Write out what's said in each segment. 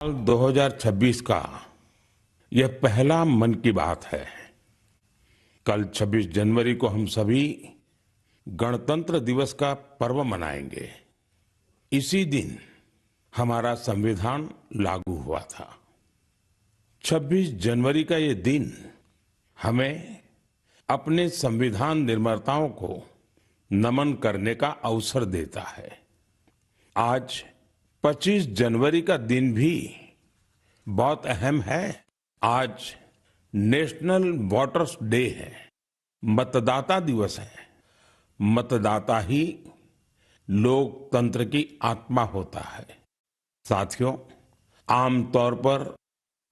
साल 2026 का यह पहला मन की बात है। कल 26 जनवरी को हम सभी गणतंत्र दिवस का पर्व मनाएंगे। इसी दिन हमारा संविधान लागू हुआ था। 26 जनवरी का ये दिन हमें अपने संविधान निर्माताओं को नमन करने का अवसर देता है। आज 25 जनवरी का दिन भी बहुत अहम है। आज नेशनल वोटर्स डे है, मतदाता दिवस है। मतदाता ही लोकतंत्र की आत्मा होता है। साथियों, आमतौर पर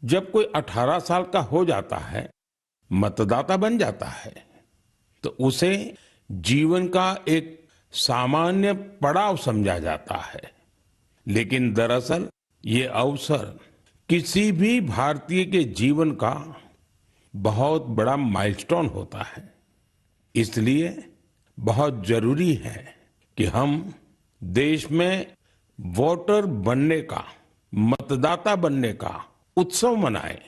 जब कोई 18 साल का हो जाता है, मतदाता बन जाता है, तो उसे जीवन का एक सामान्य पड़ाव समझा जाता है। लेकिन दरअसल ये अवसर किसी भी भारतीय के जीवन का बहुत बड़ा माइलस्टोन होता है। इसलिए बहुत जरूरी है कि हम देश में वोटर बनने का, मतदाता बनने का उत्सव मनाएं।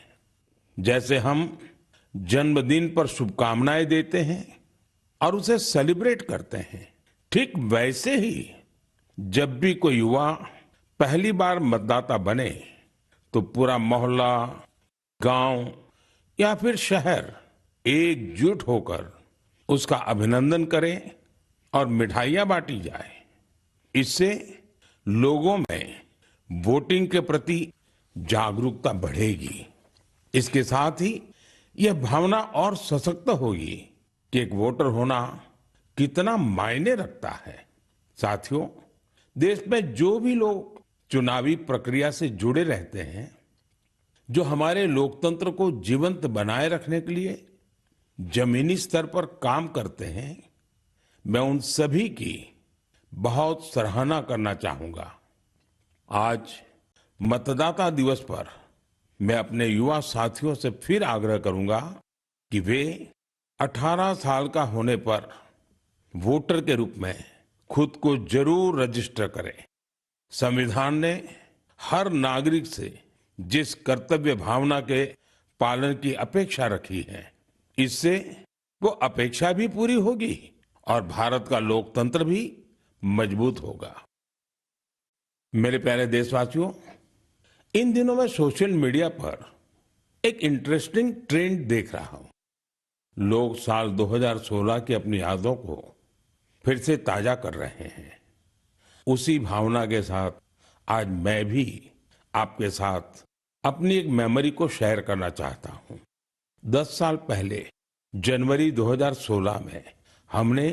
जैसे हम जन्मदिन पर शुभकामनाएं देते हैं और उसे सेलिब्रेट करते हैं, ठीक वैसे ही जब भी कोई युवा पहली बार मतदाता बने तो पूरा मोहल्ला, गांव या फिर शहर एकजुट होकर उसका अभिनंदन करें और मिठाइयां बांटी जाए। इससे लोगों में वोटिंग के प्रति जागरूकता बढ़ेगी। इसके साथ ही यह भावना और सशक्त होगी कि एक वोटर होना कितना मायने रखता है। साथियों, देश में जो भी लोग चुनावी प्रक्रिया से जुड़े रहते हैं, जो हमारे लोकतंत्र को जीवंत बनाए रखने के लिए जमीनी स्तर पर काम करते हैं, मैं उन सभी की बहुत सराहना करना चाहूंगा। आज मतदाता दिवस पर मैं अपने युवा साथियों से फिर आग्रह करूंगा कि वे 18 साल का होने पर वोटर के रूप में खुद को जरूर रजिस्टर करें। संविधान ने हर नागरिक से जिस कर्तव्य भावना के पालन की अपेक्षा रखी है, इससे वो अपेक्षा भी पूरी होगी और भारत का लोकतंत्र भी मजबूत होगा। मेरे प्यारे देशवासियों, इन दिनों मैं सोशल मीडिया पर एक इंटरेस्टिंग ट्रेंड देख रहा हूं। लोग साल 2016 की अपनी यादों को फिर से ताजा कर रहे हैं। उसी भावना के साथ आज मैं भी आपके साथ अपनी एक मेमोरी को शेयर करना चाहता हूं। 10 साल पहले जनवरी 2016 में हमने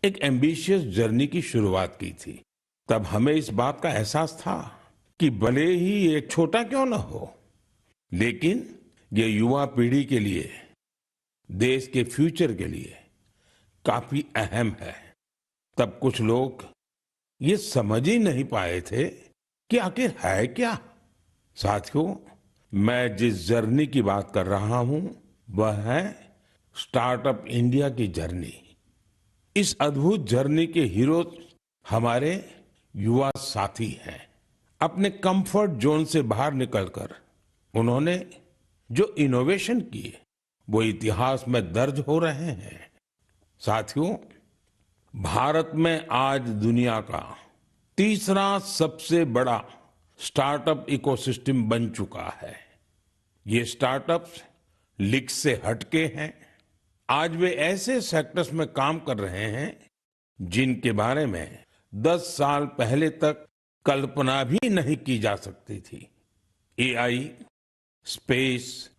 एक एम्बिशियस जर्नी की शुरुआत की थी। तब हमें इस बात का एहसास था कि भले ही एक छोटा क्यों न हो, लेकिन ये युवा पीढ़ी के लिए, देश के फ्यूचर के लिए काफी अहम है। तब कुछ लोग ये समझ ही नहीं पाए थे कि आखिर है क्या। साथियों, मैं जिस जर्नी की बात कर रहा हूं वह है स्टार्टअप इंडिया की जर्नी। इस अद्भुत जर्नी के हीरो हमारे युवा साथी हैं। अपने कंफर्ट जोन से बाहर निकलकर उन्होंने जो इनोवेशन किए वो इतिहास में दर्ज हो रहे हैं। साथियों, भारत में आज दुनिया का तीसरा सबसे बड़ा स्टार्टअप इकोसिस्टम बन चुका है। ये स्टार्टअप्स लीक से हटके हैं। आज वे ऐसे सेक्टर्स में काम कर रहे हैं जिनके बारे में 10 साल पहले तक कल्पना भी नहीं की जा सकती थी। AI, space,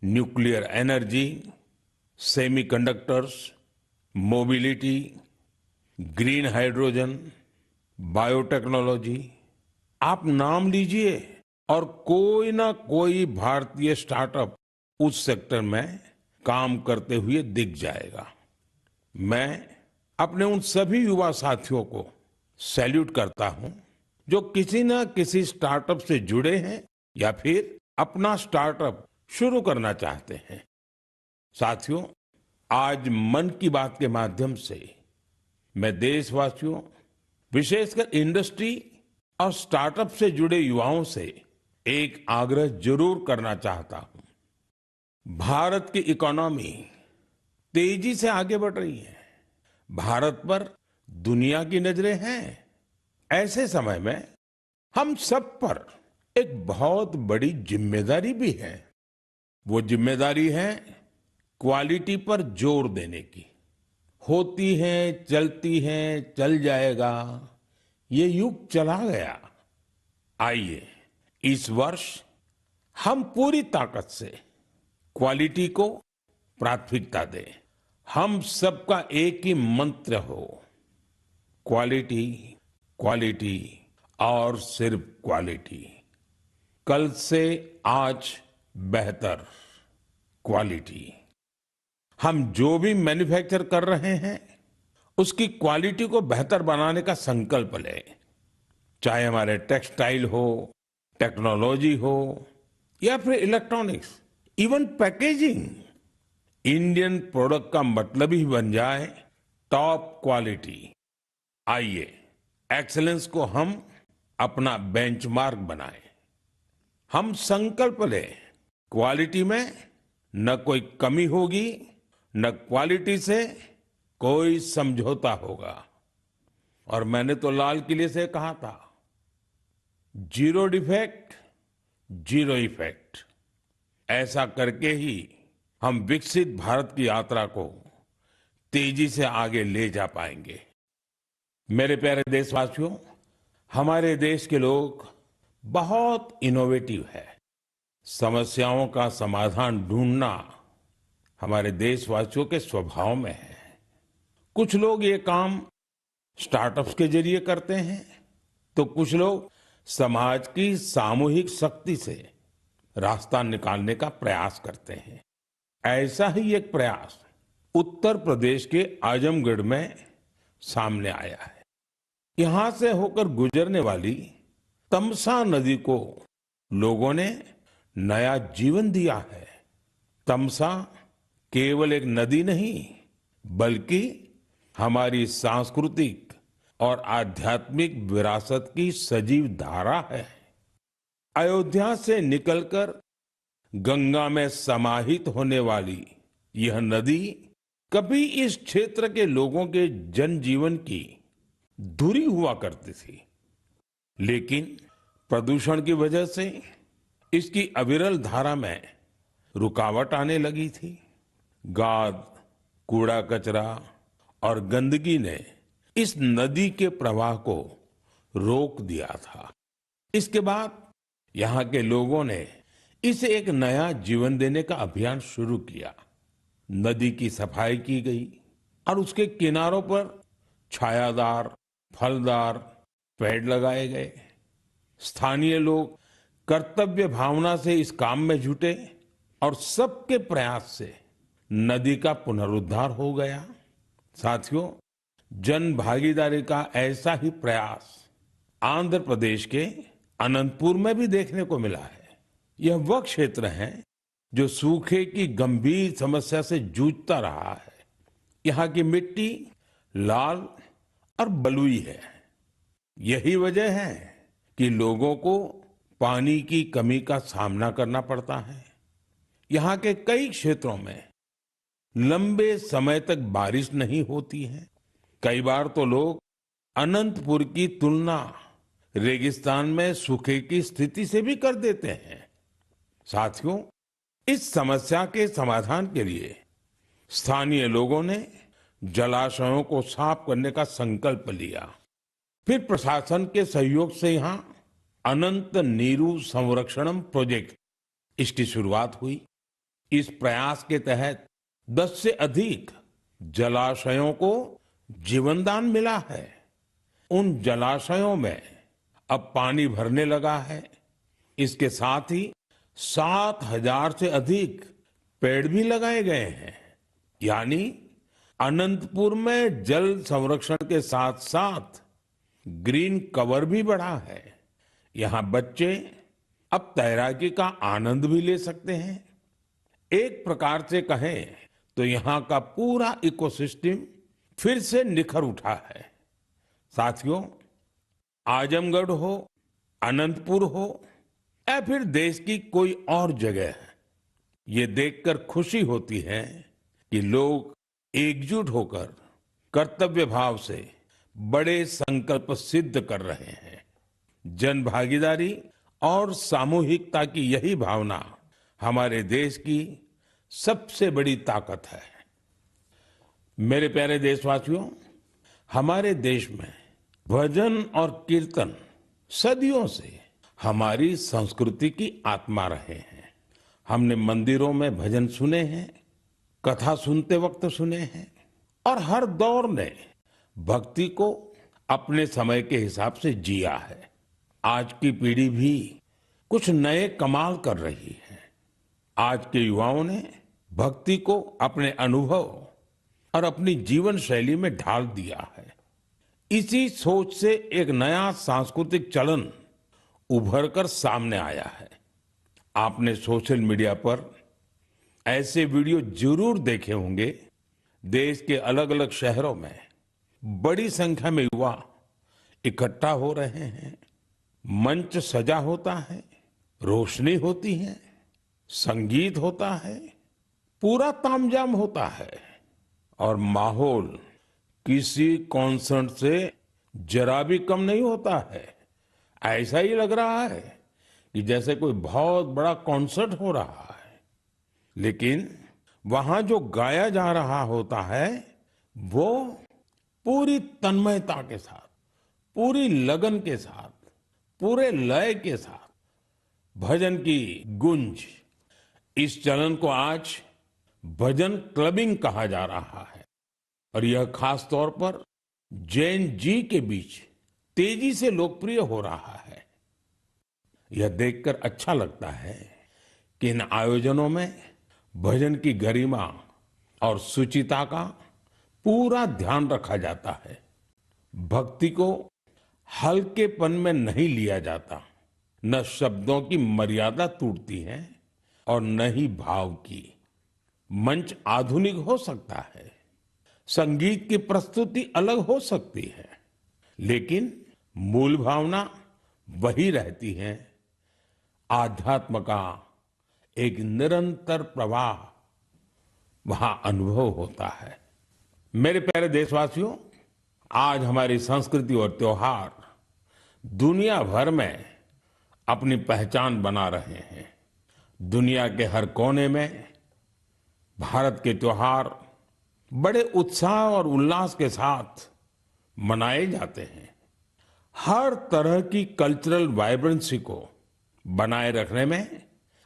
nuclear energy, semiconductors, mobility, green hydrogen, biotechnology, आप नाम लीजिए और कोई ना कोई भारतीय स्टार्टअप उस सेक्टर में काम करते हुए दिख जाएगा। मैं अपने उन सभी युवा साथियों को सैल्यूट करता हूं जो किसी ना किसी स्टार्टअप से जुड़े हैं या फिर अपना स्टार्टअप शुरू करना चाहते हैं। साथियों, आज मन की बात के माध्यम से मैं देशवासियों, विशेषकर इंडस्ट्री और स्टार्टअप से जुड़े युवाओं से एक आग्रह जरूर करना चाहता हूं। भारत की इकोनॉमी तेजी से आगे बढ़ रही है। भारत पर दुनिया की नजरें हैं। ऐसे समय में हम सब पर एक बहुत बड़ी जिम्मेदारी भी है। वो जिम्मेदारी है क्वालिटी पर जोर देने की। होती है, चलती है, चल जाएगा, ये युग चला गया। आइए इस वर्ष हम पूरी ताकत से क्वालिटी को प्राथमिकता दें। हम सबका एक ही मंत्र हो, क्वालिटी, क्वालिटी और सिर्फ क्वालिटी। कल से आज बेहतर क्वालिटी। हम जो भी मैन्युफैक्चर कर रहे हैं उसकी क्वालिटी को बेहतर बनाने का संकल्प लें। चाहे हमारे टेक्सटाइल हो, टेक्नोलॉजी हो या फिर electronics, even packaging. Indian product का मतलब ही बन जाए टॉप क्वालिटी। आइए एक्सीलेंस को हम अपना बेंचमार्क बनाएं। हम संकल्प लें, क्वालिटी में न कोई कमी होगी, न क्वालिटी से कोई समझौता होगा। और मैंने तो लाल किले से कहा था, जीरो डिफेक्ट, जीरो इफेक्ट। ऐसा करके ही हम विकसित भारत की यात्रा को तेजी से आगे ले जा पाएंगे। मेरे प्यारे देशवासियों, हमारे देश के लोग बहुत इनोवेटिव है। समस्याओं का समाधान ढूंढना हमारे देशवासियों के स्वभाव में है। कुछ लोग ये काम स्टार्टअप्स के जरिए करते हैं, तो कुछ लोग समाज की सामूहिक शक्ति से रास्ता निकालने का प्रयास करते हैं। ऐसा ही एक प्रयास उत्तर प्रदेश के आजमगढ़ में सामने आया है। यहां से होकर गुजरने वाली तमसा नदी को लोगों ने नया जीवन दिया है। तमसा केवल एक नदी नहीं, बल्कि हमारी सांस्कृतिक और आध्यात्मिक विरासत की सजीव धारा है। अयोध्या से निकलकर गंगा में समाहित होने वाली यह नदी कभी इस क्षेत्र के लोगों के जनजीवन की धुरी हुआ करती थी, लेकिन प्रदूषण की वजह से इसकी अविरल धारा में रुकावट आने लगी थी। गाद, कूड़ा कचरा और गंदगी ने इस नदी के प्रवाह को रोक दिया था। इसके बाद यहाँ के लोगों ने इसे एक नया जीवन देने का अभियान शुरू किया। नदी की सफाई की गई और उसके किनारों पर छायादार, फलदार पेड़ लगाए गए। स्थानीय लोग कर्तव्य भावना से इस काम में जुटे और सबके प्रयास से नदी का पुनरुद्धार हो गया। साथियों, जन भागीदारी का ऐसा ही प्रयास आंध्र प्रदेश के अनंतपुर में भी देखने को मिला है। यह वह क्षेत्र है जो सूखे की गंभीर समस्या से जूझता रहा है। यहाँ की मिट्टी लाल और बलुई है। यही वजह है कि लोगों को पानी की कमी का सामना करना पड़ता है। यहाँ के कई क्षेत्रों में लंबे समय तक बारिश नहीं होती है। कई बार तो लोग अनंतपुर की तुलना रेगिस्तान में सूखे की स्थिति से भी कर देते हैं। साथियों, इस समस्या के समाधान के लिए स्थानीय लोगों ने जलाशयों को साफ करने का संकल्प लिया। फिर प्रशासन के सहयोग से यहाँ अनंत नीरू संरक्षणम प्रोजेक्ट, इसकी शुरुआत हुई। इस प्रयास के तहत 10 से अधिक जलाशयों को जीवनदान मिला है। उन जलाशयों में अब पानी भरने लगा है। इसके साथ ही 7,000 से अधिक पेड़ भी लगाए गए हैं। यानी अनंतपुर में जल संरक्षण के साथ साथ ग्रीन कवर भी बढ़ा है। यहाँ बच्चे अब तैराकी का आनंद भी ले सकते हैं। एक प्रकार से कहें तो यहाँ का पूरा इकोसिस्टम फिर से निखर उठा है। साथियों, आजमगढ़ हो, अनंतपुर हो या फिर देश की कोई और जगह, ये देखकर खुशी होती है कि लोग एकजुट होकर कर्तव्य भाव से बड़े संकल्प सिद्ध कर रहे हैं। जन भागीदारी और सामूहिकता की यही भावना हमारे देश की सबसे बड़ी ताकत है। मेरे प्यारे देशवासियों, हमारे देश में भजन और कीर्तन सदियों से हमारी संस्कृति की आत्मा रहे हैं। हमने मंदिरों में भजन सुने हैं, कथा सुनते वक्त सुने हैं और हर दौर ने भक्ति को अपने समय के हिसाब से जिया है। आज की पीढ़ी भी कुछ नए कमाल कर रही है। आज के युवाओं ने भक्ति को अपने अनुभव और अपनी जीवन शैली में ढाल दिया है। इसी सोच से एक नया सांस्कृतिक चलन उभर कर सामने आया है। आपने सोशल मीडिया पर ऐसे वीडियो जरूर देखे होंगे। देश के अलग अलग शहरों में बड़ी संख्या में युवा इकट्ठा हो रहे हैं। मंच सजा होता है, रोशनी होती है, संगीत होता है, पूरा तामझाम होता है और माहौल किसी कॉन्सर्ट से जरा भी कम नहीं होता है। ऐसा ही लग रहा है कि जैसे कोई बहुत बड़ा कॉन्सर्ट हो रहा है। लेकिन वहां जो गाया जा रहा होता है वो पूरी तन्मयता के साथ, पूरी लगन के साथ, पूरे लय के साथ, भजन की गूंज। इस चलन को आज भजन क्लबिंग कहा जा रहा है और यह खास तौर पर जैन जी के बीच तेजी से लोकप्रिय हो रहा है। यह देखकर अच्छा लगता है कि इन आयोजनों में भजन की गरिमा और सुचिता का पूरा ध्यान रखा जाता है। भक्ति को हल्केपन में नहीं लिया जाता। न शब्दों की मर्यादा टूटती है और न ही भाव की। मंच आधुनिक हो सकता है, संगीत की प्रस्तुति अलग हो सकती है, लेकिन मूल भावना वही रहती है। आध्यात्म का एक निरंतर प्रवाह वहां अनुभव होता है। मेरे प्यारे देशवासियों, आज हमारी संस्कृति और त्योहार दुनिया भर में अपनी पहचान बना रहे हैं। दुनिया के हर कोने में भारत के त्योहार बड़े उत्साह और उल्लास के साथ मनाए जाते हैं। हर तरह की कल्चरल वाइब्रेंसी को बनाए रखने में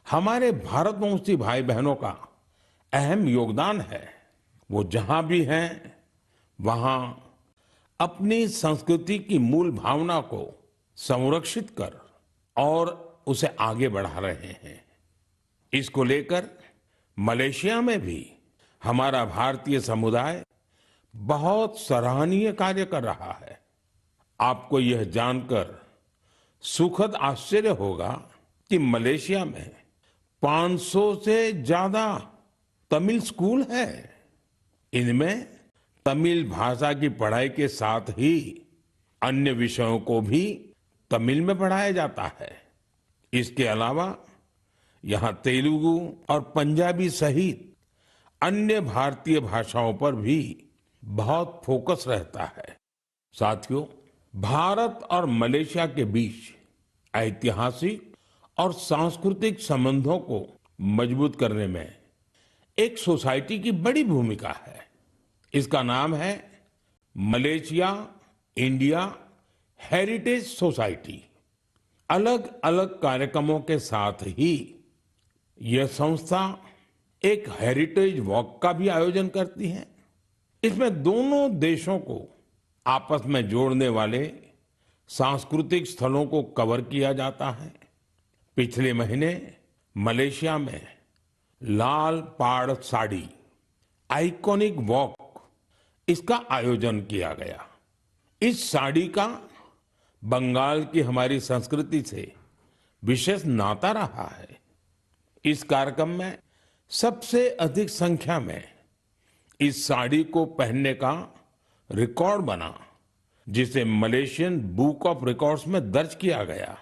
हमारे भारतवंशी भाई बहनों का अहम योगदान है। वो जहां भी हैं, वहां अपनी संस्कृति की मूल भावना को संरक्षित कर और उसे आगे बढ़ा रहे हैं। इसको लेकर मलेशिया में भी हमारा भारतीय समुदाय बहुत सराहनीय कार्य कर रहा है। आपको यह जानकर सुखद आश्चर्य होगा कि मलेशिया में 500 से ज्यादा तमिल स्कूल है। इनमें तमिल भाषा की पढ़ाई के साथ ही अन्य विषयों को भी तमिल में पढ़ाया जाता है। इसके अलावा यहाँ तेलुगु और पंजाबी सहित अन्य भारतीय भाषाओं पर भी बहुत फोकस रहता है। साथियों, भारत और मलेशिया के बीच ऐतिहासिक और सांस्कृतिक संबंधों को मजबूत करने में एक सोसाइटी की बड़ी भूमिका है। इसका नाम है मलेशिया इंडिया हेरिटेज सोसाइटी। अलग अलग कार्यक्रमों के साथ ही यह संस्था एक हेरिटेज वॉक का भी आयोजन करती है। इसमें दोनों देशों को आपस में जोड़ने वाले सांस्कृतिक स्थलों को कवर किया जाता है। पिछले महीने मलेशिया में लाल पाड़ साड़ी आइकॉनिक वॉक, इसका आयोजन किया गया। इस साड़ी का बंगाल की हमारी संस्कृति से विशेष नाता रहा है। इस कार्यक्रम में सबसे अधिक संख्या में इस साड़ी को पहनने का रिकॉर्ड बना, जिसे मलेशियन बुक ऑफ रिकॉर्ड्स में दर्ज किया गया।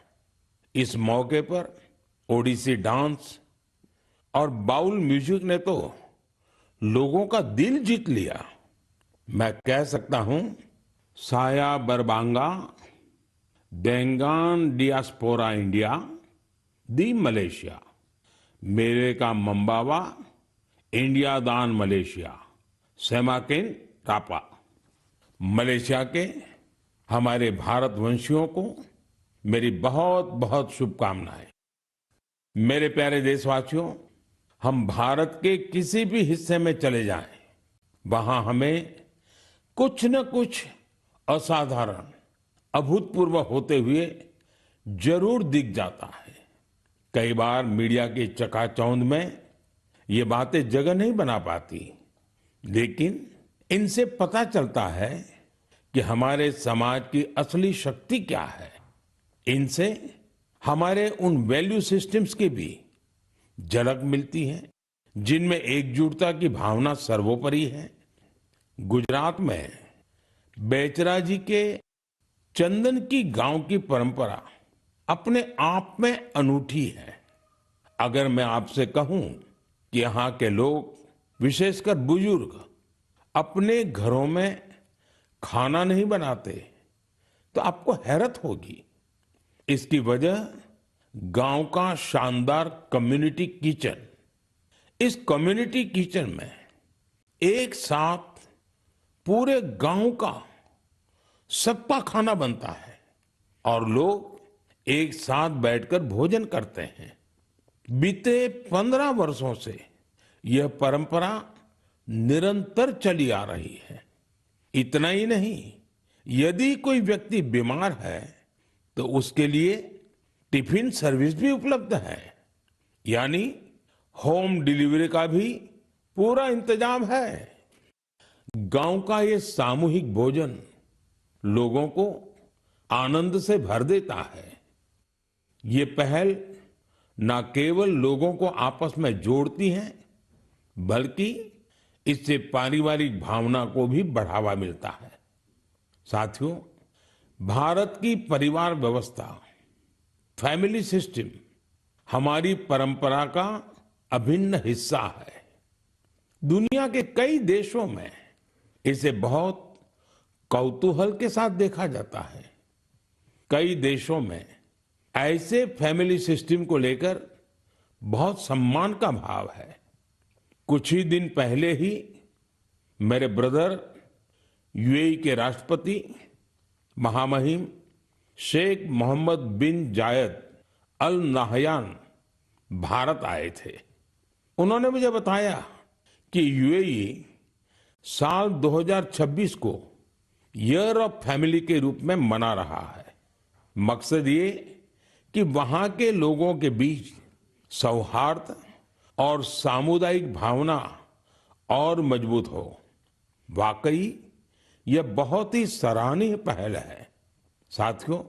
इस मौके पर ओडिसी डांस और बाउल म्यूजिक ने तो लोगों का दिल जीत लिया। मैं कह सकता हूं, साया बरबांगा डेंगान डियास्पोरा इंडिया दी मलेशिया, मेरे का मम्बावा इंडिया दान मलेशिया, सेमाकिन टापा। मलेशिया के हमारे भारतवंशियों को मेरी बहुत बहुत शुभकामनाएं। मेरे प्यारे देशवासियों, हम भारत के किसी भी हिस्से में चले जाएं, वहां हमें कुछ न कुछ असाधारण, अभूतपूर्व होते हुए जरूर दिख जाता है। कई बार मीडिया की चकाचौंध में ये बातें जगह नहीं बना पाती, लेकिन इनसे पता चलता है कि हमारे समाज की असली शक्ति क्या है। इनसे हमारे उन वैल्यू सिस्टम्स की भी झलक मिलती है जिनमें एकजुटता की भावना सर्वोपरि है। गुजरात में बेचरा जी के चंदन की गांव की परंपरा अपने आप में अनूठी है। अगर मैं आपसे कहूं कि यहाँ के लोग, विशेषकर बुजुर्ग, अपने घरों में खाना नहीं बनाते, तो आपको हैरत होगी। इसकी वजह गांव का शानदार कम्युनिटी किचन। इस कम्युनिटी किचन में एक साथ पूरे गांव का सबका खाना बनता है और लोग एक साथ बैठकर भोजन करते हैं। बीते 15 वर्षों से यह परंपरा निरंतर चली आ रही है। इतना ही नहीं, यदि कोई व्यक्ति बीमार है तो उसके लिए टिफिन सर्विस भी उपलब्ध है, यानी होम डिलीवरी का भी पूरा इंतजाम है। गांव का ये सामूहिक भोजन लोगों को आनंद से भर देता है। ये पहल न केवल लोगों को आपस में जोड़ती है, बल्कि इससे पारिवारिक भावना को भी बढ़ावा मिलता है। साथियों, भारत की परिवार व्यवस्था, फैमिली सिस्टम हमारी परंपरा का अभिन्न हिस्सा है। दुनिया के कई देशों में इसे बहुत कौतूहल के साथ देखा जाता है। कई देशों में ऐसे फैमिली सिस्टम को लेकर बहुत सम्मान का भाव है। कुछ ही दिन पहले ही मेरे ब्रदर यूएई के राष्ट्रपति महामहिम शेख मोहम्मद बिन जायद अल नाहयान भारत आए थे। उन्होंने मुझे बताया कि यूएई साल 2026 को ईयर ऑफ फैमिली के रूप में मना रहा है। मकसद ये कि वहां के लोगों के बीच सौहार्द और सामुदायिक भावना और मजबूत हो। वाकई यह बहुत ही सराहनीय पहल है। साथियों,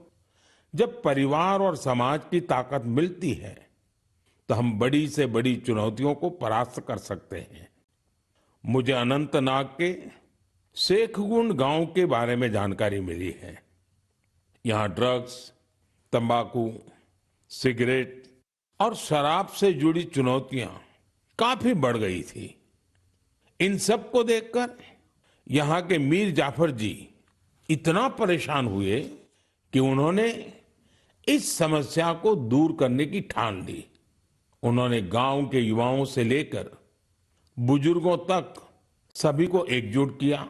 जब परिवार और समाज की ताकत मिलती है तो हम बड़ी से बड़ी चुनौतियों को परास्त कर सकते हैं। मुझे अनंतनाग के शेखगुंड गांव के बारे में जानकारी मिली है। यहाँ ड्रग्स, तंबाकू, सिगरेट और शराब से जुड़ी चुनौतियां काफी बढ़ गई थी। इन सब को देखकर यहाँ के मीर जाफर जी इतना परेशान हुए कि उन्होंने इस समस्या को दूर करने की ठान ली। उन्होंने गांव के युवाओं से लेकर बुजुर्गों तक सभी को एकजुट किया।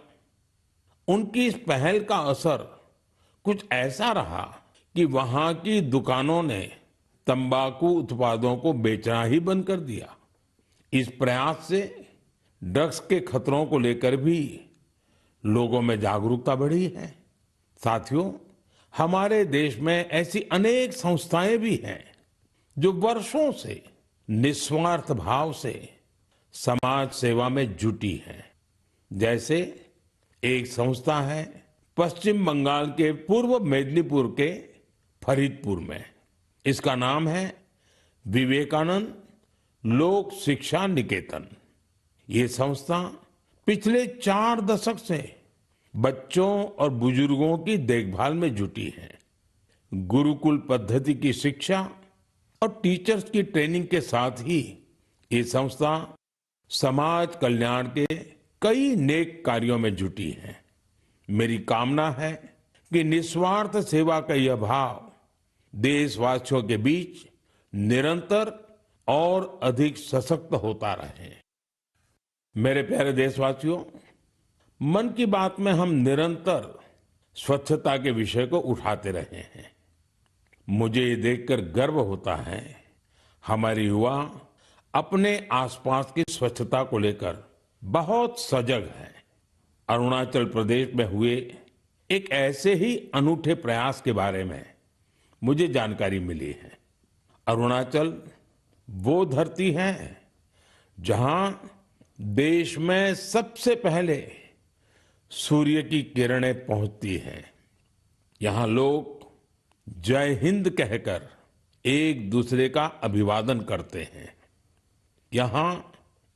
उनकी इस पहल का असर कुछ ऐसा रहा कि वहां की दुकानों ने तंबाकू उत्पादों को बेचना ही बंद कर दिया। इस प्रयास से ड्रग्स के खतरों को लेकर भी लोगों में जागरूकता बढ़ी है। साथियों, हमारे देश में ऐसी अनेक संस्थाएं भी हैं जो वर्षों से निस्वार्थ भाव से समाज सेवा में जुटी हैं। जैसे एक संस्था है पश्चिम बंगाल के पूर्व मेदिनीपुर के फरीदपुर में। इसका नाम है विवेकानंद लोक शिक्षा निकेतन। ये संस्था पिछले 4 दशक से बच्चों और बुजुर्गों की देखभाल में जुटी है। गुरुकुल पद्धति की शिक्षा और टीचर्स की ट्रेनिंग के साथ ही ये संस्था समाज कल्याण के कई नेक कार्यों में जुटी है। मेरी कामना है कि निस्वार्थ सेवा का यह भाव देशवासियों के बीच निरंतर और अधिक सशक्त होता रहे। मेरे प्यारे देशवासियों, मन की बात में हम निरंतर स्वच्छता के विषय को उठाते रहे हैं। मुझे ये देखकर गर्व होता है, हमारे युवा अपने आसपास की स्वच्छता को लेकर बहुत सजग हैं। अरुणाचल प्रदेश में हुए एक ऐसे ही अनूठे प्रयास के बारे में मुझे जानकारी मिली है। अरुणाचल वो धरती है जहां देश में सबसे पहले सूर्य की किरणें पहुंचती हैं। यहां लोग जय हिंद कहकर एक दूसरे का अभिवादन करते हैं। यहां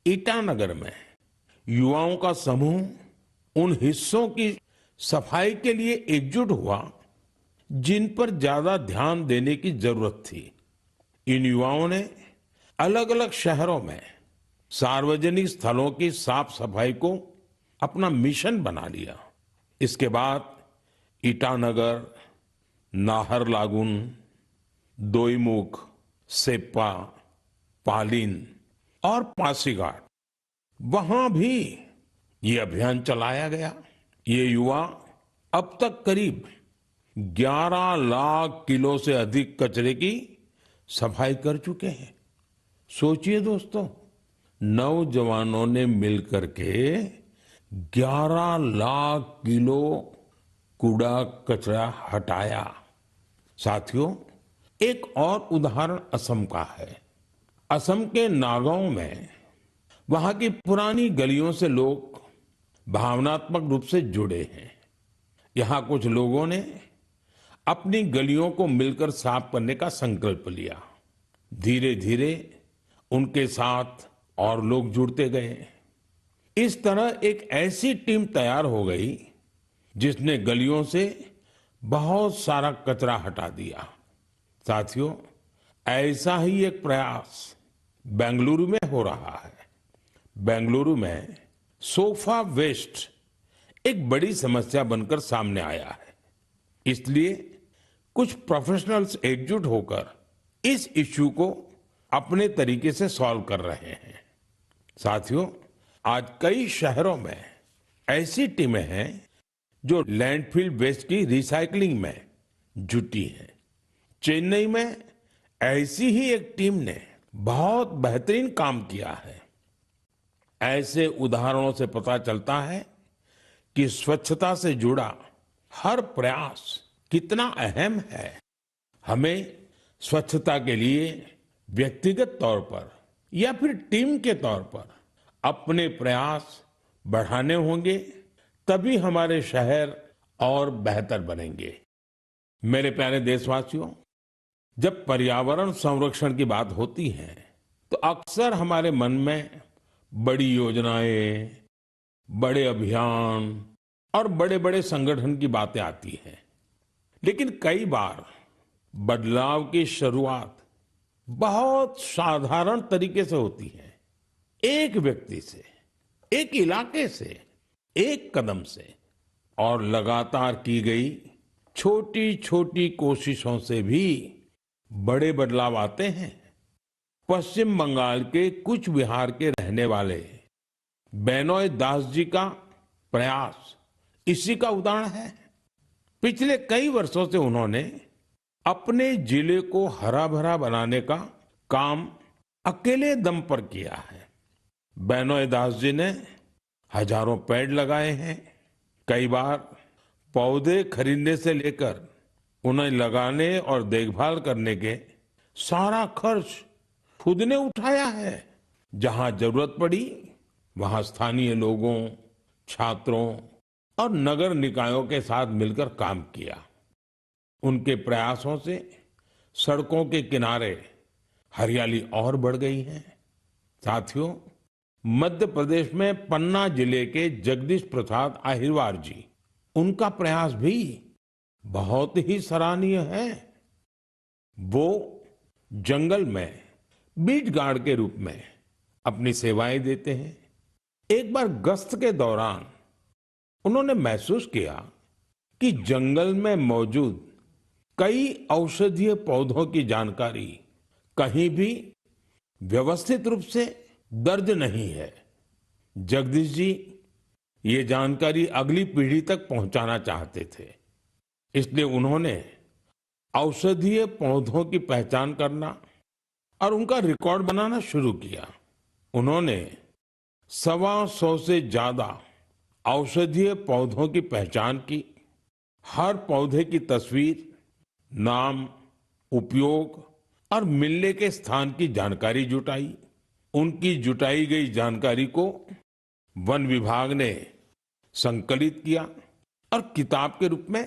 ईटानगर में युवाओं का समूह उन हिस्सों की सफाई के लिए एकजुट हुआ जिन पर ज्यादा ध्यान देने की जरूरत थी। इन युवाओं ने अलग अलग शहरों में सार्वजनिक स्थलों की साफ सफाई को अपना मिशन बना लिया। इसके बाद ईटानगर, नाहरलागुन, दोईमुख, सेप्पा, पालिन और पासीघाट, वहां भी ये अभियान चलाया गया। ये युवा अब तक करीब 11 लाख किलो से अधिक कचरे की सफाई कर चुके हैं। सोचिए दोस्तों, नौजवानों ने मिलकर के 11 लाख किलो कूड़ा कचरा हटाया। साथियों, एक और उदाहरण असम का है। असम के नागांव में वहां की पुरानी गलियों से लोग भावनात्मक रूप से जुड़े हैं। यहां कुछ लोगों ने अपनी गलियों को मिलकर साफ करने का संकल्प लिया। धीरे धीरे उनके साथ और लोग जुड़ते गए। इस तरह एक ऐसी टीम तैयार हो गई जिसने गलियों से बहुत सारा कचरा हटा दिया। साथियों, ऐसा ही एक प्रयास बेंगलुरु में हो रहा है। बेंगलुरु में सोफा वेस्ट एक बड़ी समस्या बनकर सामने आया है। इसलिए कुछ प्रोफेशनल्स एकजुट होकर इस इश्यू को अपने तरीके से सॉल्व कर रहे हैं। साथियों, आज कई शहरों में ऐसी टीमें हैं जो लैंडफिल वेस्ट की रिसाइकलिंग में जुटी हैं। चेन्नई में ऐसी ही एक टीम ने बहुत बेहतरीन काम किया है। ऐसे उदाहरणों से पता चलता है कि स्वच्छता से जुड़ा हर प्रयास कितना अहम है। हमें स्वच्छता के लिए व्यक्तिगत तौर पर या फिर टीम के तौर पर अपने प्रयास बढ़ाने होंगे, तभी हमारे शहर और बेहतर बनेंगे। मेरे प्यारे देशवासियों, जब पर्यावरण संरक्षण की बात होती है तो अक्सर हमारे मन में बड़ी योजनाएं, बड़े अभियान और बड़े बड़े संगठन की बातें आती हैं। लेकिन कई बार बदलाव की शुरुआत बहुत साधारण तरीके से होती है। एक व्यक्ति से, एक इलाके से, एक कदम से, और लगातार की गई छोटी छोटी कोशिशों से भी बड़े बदलाव आते हैं। पश्चिम बंगाल के कुछ बिहार के रहने वाले बेनोय दास जी का प्रयास इसी का उदाहरण है। पिछले कई वर्षों से उन्होंने अपने जिले को हरा भरा बनाने का काम अकेले दम पर किया है। बेनोय दास जी ने हजारों पेड़ लगाए हैं। कई बार पौधे खरीदने से लेकर उन्हें लगाने और देखभाल करने के सारा खर्च खुद ने उठाया है। जहां जरूरत पड़ी वहां स्थानीय लोगों, छात्रों और नगर निकायों के साथ मिलकर काम किया। उनके प्रयासों से सड़कों के किनारे हरियाली और बढ़ गई है। साथियों, मध्य प्रदेश में पन्ना जिले के जगदीश प्रसाद आहिरवार जी, उनका प्रयास भी बहुत ही सराहनीय है। वो जंगल में बीट गार्ड के रूप में अपनी सेवाएं देते हैं। एक बार गश्त के दौरान उन्होंने महसूस किया कि जंगल में मौजूद कई औषधीय पौधों की जानकारी कहीं भी व्यवस्थित रूप से दर्ज नहीं है। जगदीश जी ये जानकारी अगली पीढ़ी तक पहुंचाना चाहते थे, इसलिए उन्होंने औषधीय पौधों की पहचान करना और उनका रिकॉर्ड बनाना शुरू किया। उन्होंने 125 से ज्यादा औषधीय पौधों की पहचान की। हर पौधे की तस्वीर, नाम, उपयोग और मिलने के स्थान की जानकारी जुटाई। उनकी जुटाई गई जानकारी को वन विभाग ने संकलित किया और किताब के रूप में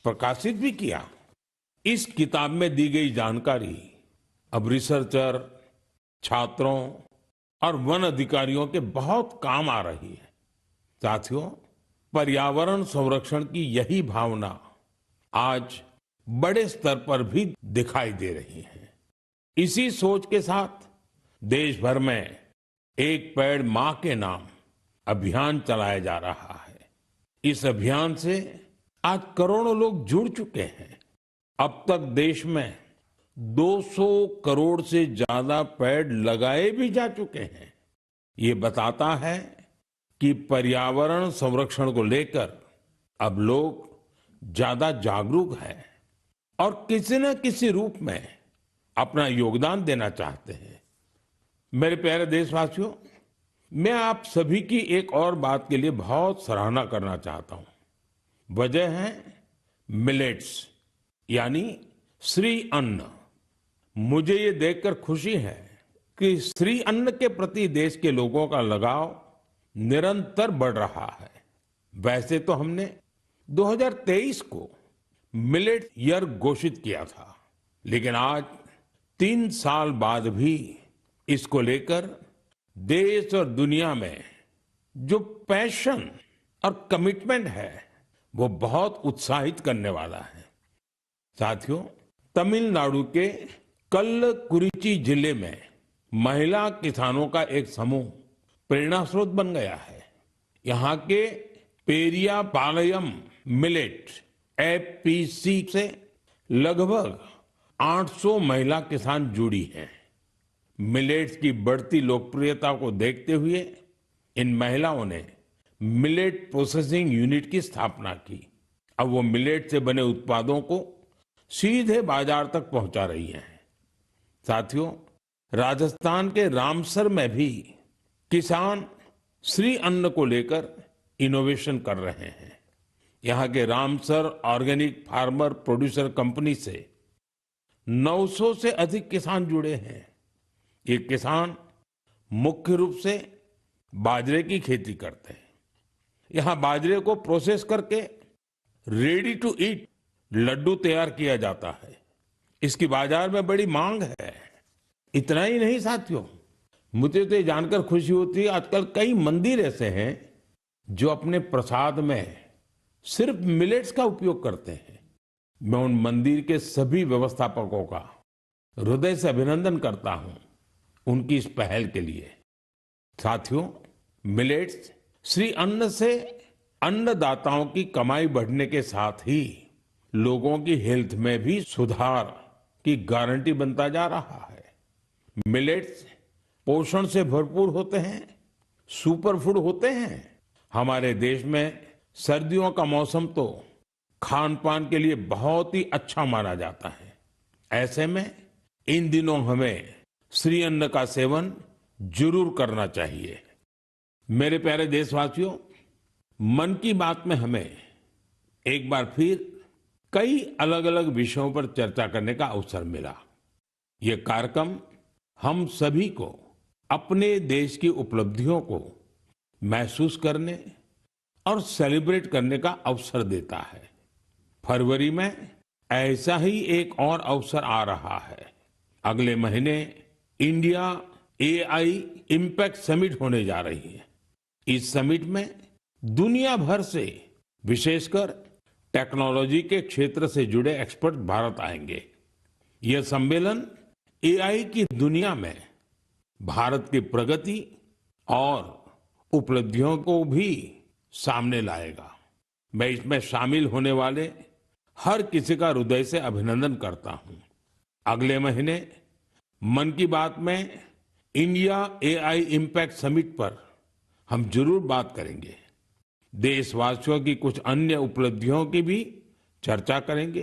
प्रकाशित भी किया। इस किताब में दी गई जानकारी अब रिसर्चर, छात्रों और वन अधिकारियों के बहुत काम आ रही है। साथियों, पर्यावरण संरक्षण की यही भावना आज बड़े स्तर पर भी दिखाई दे रही है। इसी सोच के साथ देश भर में एक पेड़ मां के नाम अभियान चलाया जा रहा है। इस अभियान से आज करोड़ों लोग जुड़ चुके हैं। अब तक देश में 200 करोड़ से ज्यादा पेड़ लगाए भी जा चुके हैं। ये बताता है कि पर्यावरण संरक्षण को लेकर अब लोग ज्यादा जागरूक हैं और किसी न किसी रूप में अपना योगदान देना चाहते हैं। मेरे प्यारे देशवासियों, मैं आप सभी की एक और बात के लिए बहुत सराहना करना चाहता हूं। वजह है मिलेट्स, यानी श्री अन्न। मुझे ये देखकर खुशी है कि श्री अन्न के प्रति देश के लोगों का लगाव निरंतर बढ़ रहा है। वैसे तो हमने 2023 को मिलेट ईयर घोषित किया था, लेकिन आज 3 साल बाद भी इसको लेकर देश और दुनिया में जो पैशन और कमिटमेंट है वो बहुत उत्साहित करने वाला है। साथियों, तमिलनाडु के कल्लकुरिची जिले में महिला किसानों का एक समूह प्रेरणा स्रोत बन गया है। यहाँ के पेरिया पालयम मिलेट एफपीसी से लगभग 800 महिला किसान जुड़ी हैं। मिलेट्स की बढ़ती लोकप्रियता को देखते हुए इन महिलाओं ने मिलेट प्रोसेसिंग यूनिट की स्थापना की। अब वो मिलेट से बने उत्पादों को सीधे बाजार तक पहुंचा रही हैं। साथियों, राजस्थान के रामसर में भी किसान श्री अन्न को लेकर इनोवेशन कर रहे हैं। यहाँ के Ramsar organic farmer producer company से 900 से अधिक किसान जुड़े हैं। ये किसान मुख्य रूप से बाजरे की खेती करते हैं। यहाँ बाजरे को प्रोसेस करके रेडी टू ईट लड्डू तैयार किया जाता है। इसकी बाजार में बड़ी मांग है। इतना ही नहीं साथियों, मुझे तो ये जानकर खुशी होती है आजकल कई मंदिर ऐसे हैं जो अपने प्रसाद में सिर्फ मिलेट्स का उपयोग करते हैं। मैं उन मंदिर के सभी व्यवस्थापकों का हृदय से अभिनंदन करता हूं उनकी इस पहल के लिए। साथियों, मिलेट्स श्री अन्न से अन्नदाताओं की कमाई बढ़ने के साथ ही लोगों की हेल्थ में भी सुधार की गारंटी बनता जा रहा है। मिलेट्स पोषण से भरपूर होते हैं, सुपर फूड होते हैं। हमारे देश में सर्दियों का मौसम तो खान पान के लिए बहुत ही अच्छा माना जाता है। ऐसे में इन दिनों हमें श्री अन्न का सेवन जरूर करना चाहिए। मेरे प्यारे देशवासियों, मन की बात में हमें एक बार फिर कई अलग अलग विषयों पर चर्चा करने का अवसर मिला। ये कार्यक्रम हम सभी को अपने देश की उपलब्धियों को महसूस करने और सेलिब्रेट करने का अवसर देता है। फरवरी में ऐसा ही एक और अवसर आ रहा है। अगले महीने इंडिया एआई इम्पैक्ट समिट होने जा रही है। इस समिट में दुनिया भर से, विशेषकर टेक्नोलॉजी के क्षेत्र से जुड़े एक्सपर्ट भारत आएंगे। यह सम्मेलन एआई की दुनिया में भारत की प्रगति और उपलब्धियों को भी सामने लाएगा। मैं इसमें शामिल होने वाले हर किसी का हृदय से अभिनंदन करता हूं। अगले महीने मन की बात में इंडिया एआई इम्पैक्ट समिट पर हम जरूर बात करेंगे। देशवासियों की कुछ अन्य उपलब्धियों की भी चर्चा करेंगे।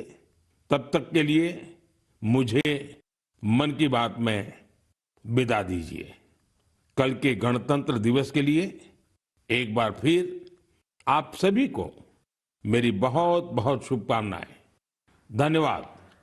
तब तक के लिए मुझे मन की बात में विदा दीजिए। कल के गणतंत्र दिवस के लिए एक बार फिर आप सभी को मेरी बहुत बहुत शुभकामनाएं। धन्यवाद।